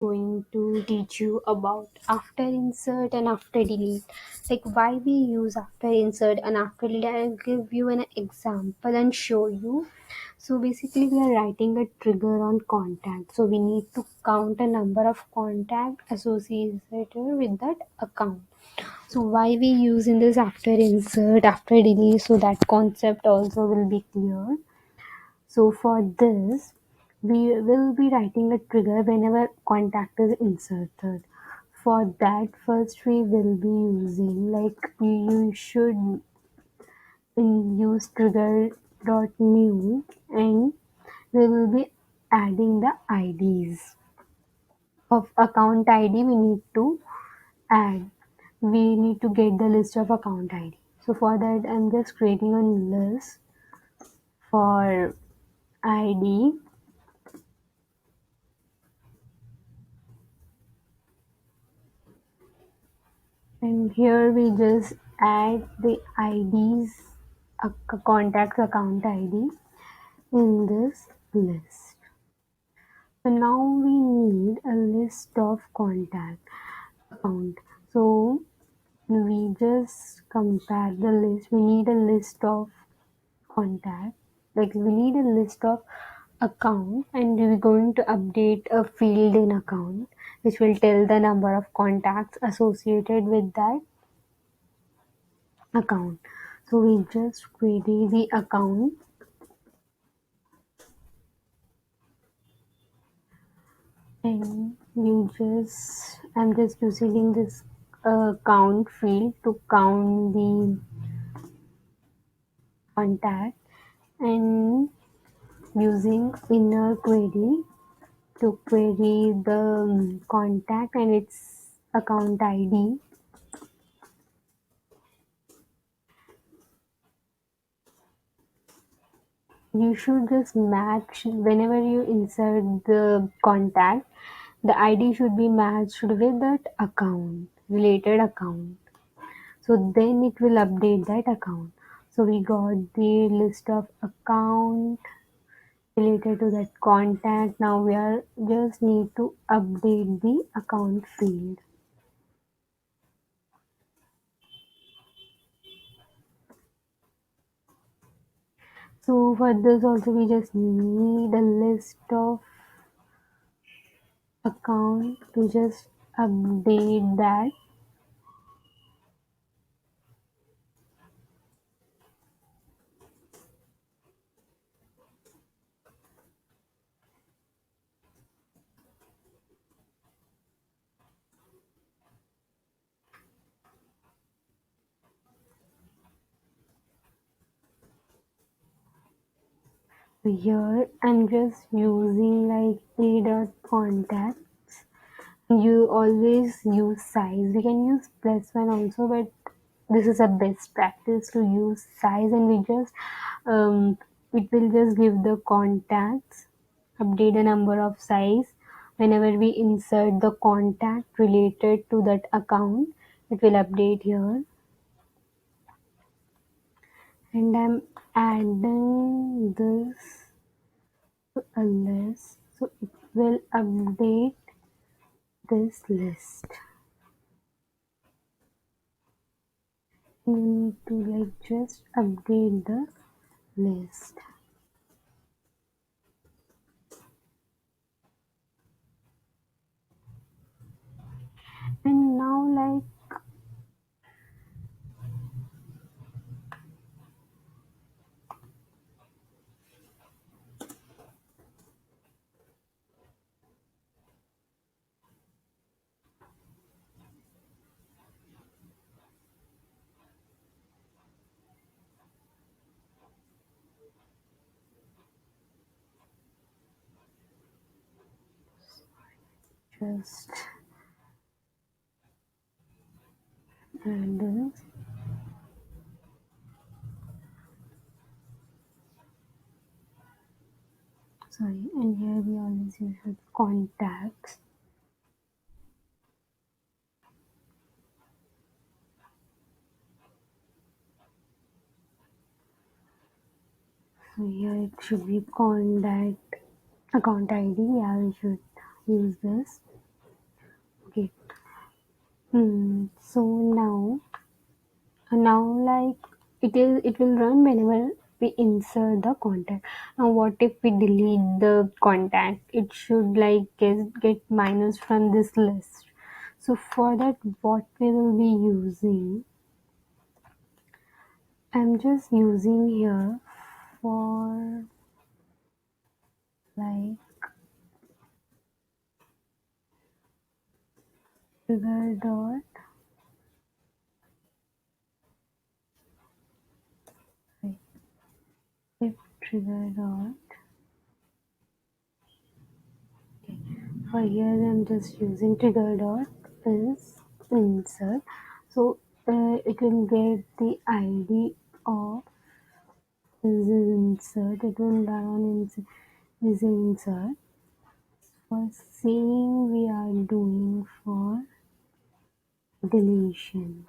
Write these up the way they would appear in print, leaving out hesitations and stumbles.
Going to teach you about after insert and after delete, like why we use after insert and after delete. I'll give you an example and show you. So basically we are writing a trigger on contact, so we need to count a number of contact associated with that account. So why we use in this after insert after delete, so that concept also will be clear. So for this, we will be writing a trigger whenever contact is inserted. For that, first we will be using, like you should use trigger.new, and we will be adding the IDs of account ID. We need to add. We need to get the list of account ID. So for that, I'm just creating a list for ID. And here we just add the IDs, contacts account ID in this list. So now we need a list of contact account. So we just compare the list. We need a list of contact. Like we need a list of account, and we're going to update a field in account which will tell the number of contacts associated with that account. So we just query the account, and I'm just using this count field to count the contact, and using inner query to query the contact and its account ID. You should just match whenever you insert the contact, the ID should be matched with that account, related account. So then it will update that account. So we got the list of account related to that contact. Now we are just need to update the account field. So for this also we just need a list of account to just update that. So here I'm just using like a.contacts. You always use size. We can use +1 also, but this is a best practice to use size, and we just it will just give the contacts, update the number of size whenever we insert the contact related to that account. It will update here, and I'm adding this to a list, so it will update this list. You need to like just update the list. And now like just add this. Sorry, and here we always use the contacts. So here it should be contact account ID. Yeah, we should use this. So now like it will run whenever we insert the contact. Now what if we delete the contact? It should like get minus from this list. So for that, what we will be using, I'm just using here for like trigger dot, like if trigger dot. For here, I'm just using trigger dot is insert. So it will get the ID of this insert. It will run on this insert. For same, we are doing for deletion.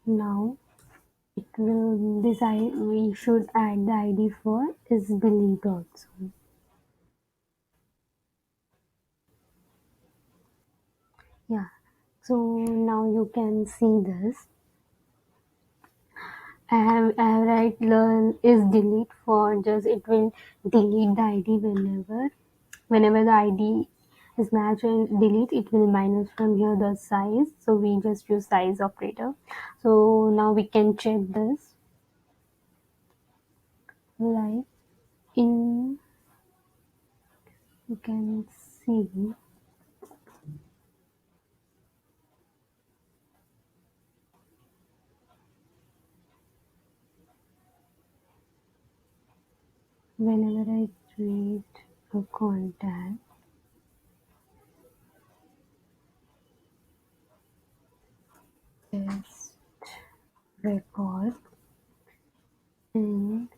Now it will decide we should add the ID for is delete also. Yeah. So now you can see this. I have write learn is delete for just it will delete the ID whenever the ID is matched and delete it will minus from here the size. So we just use size operator. So now we can check this like in you can see whenever I create a contact test record and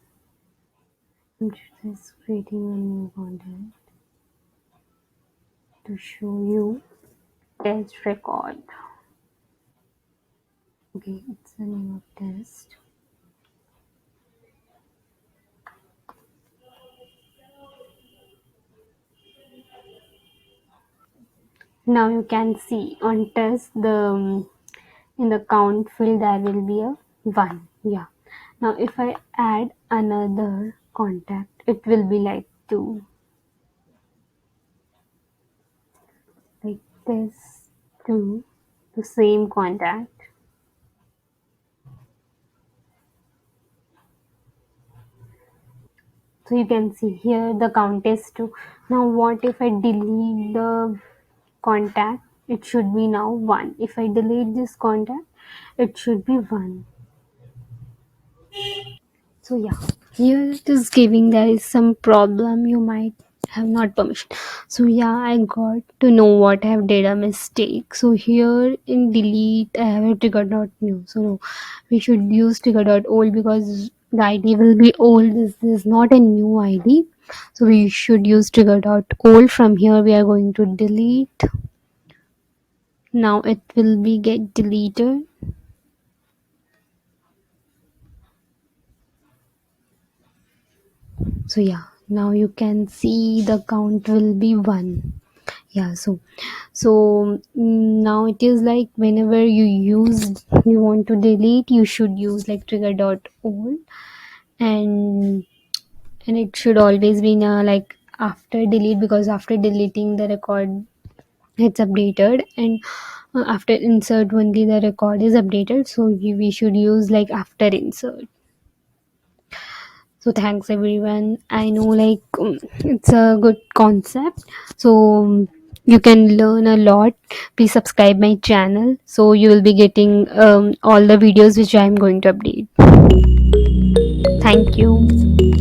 I'm just creating a new contact to show you test record. Okay, it's the name of test. Now you can see on test the in the count field there will be a 1. Yeah. Now if I add another contact, it will be like 2. Like this 2, the same contact. So you can see here the count is 2. Now what if I delete the contact? It should be now 1. If I delete this contact, it should be 1. So yeah, here it is giving there is some problem you might have not permission. So yeah, I got to know what I have did a mistake. So here in delete I have a trigger dot new. So no, we should use trigger dot old because the ID will be old. This is not a new ID. So we should use trigger dot old. From here we are going to delete. Now it will be get deleted. So yeah, now you can see the count will be 1. Yeah, now it is like whenever you want to delete, you should use like trigger dot old, and it should always be now like after delete, because after deleting the record it's updated, and after insert only the record is updated. So we should use like after insert. So thanks everyone. I know like it's a good concept. So you can learn a lot. Please subscribe my channel so you will be getting all the videos which I am going to update. Thank you.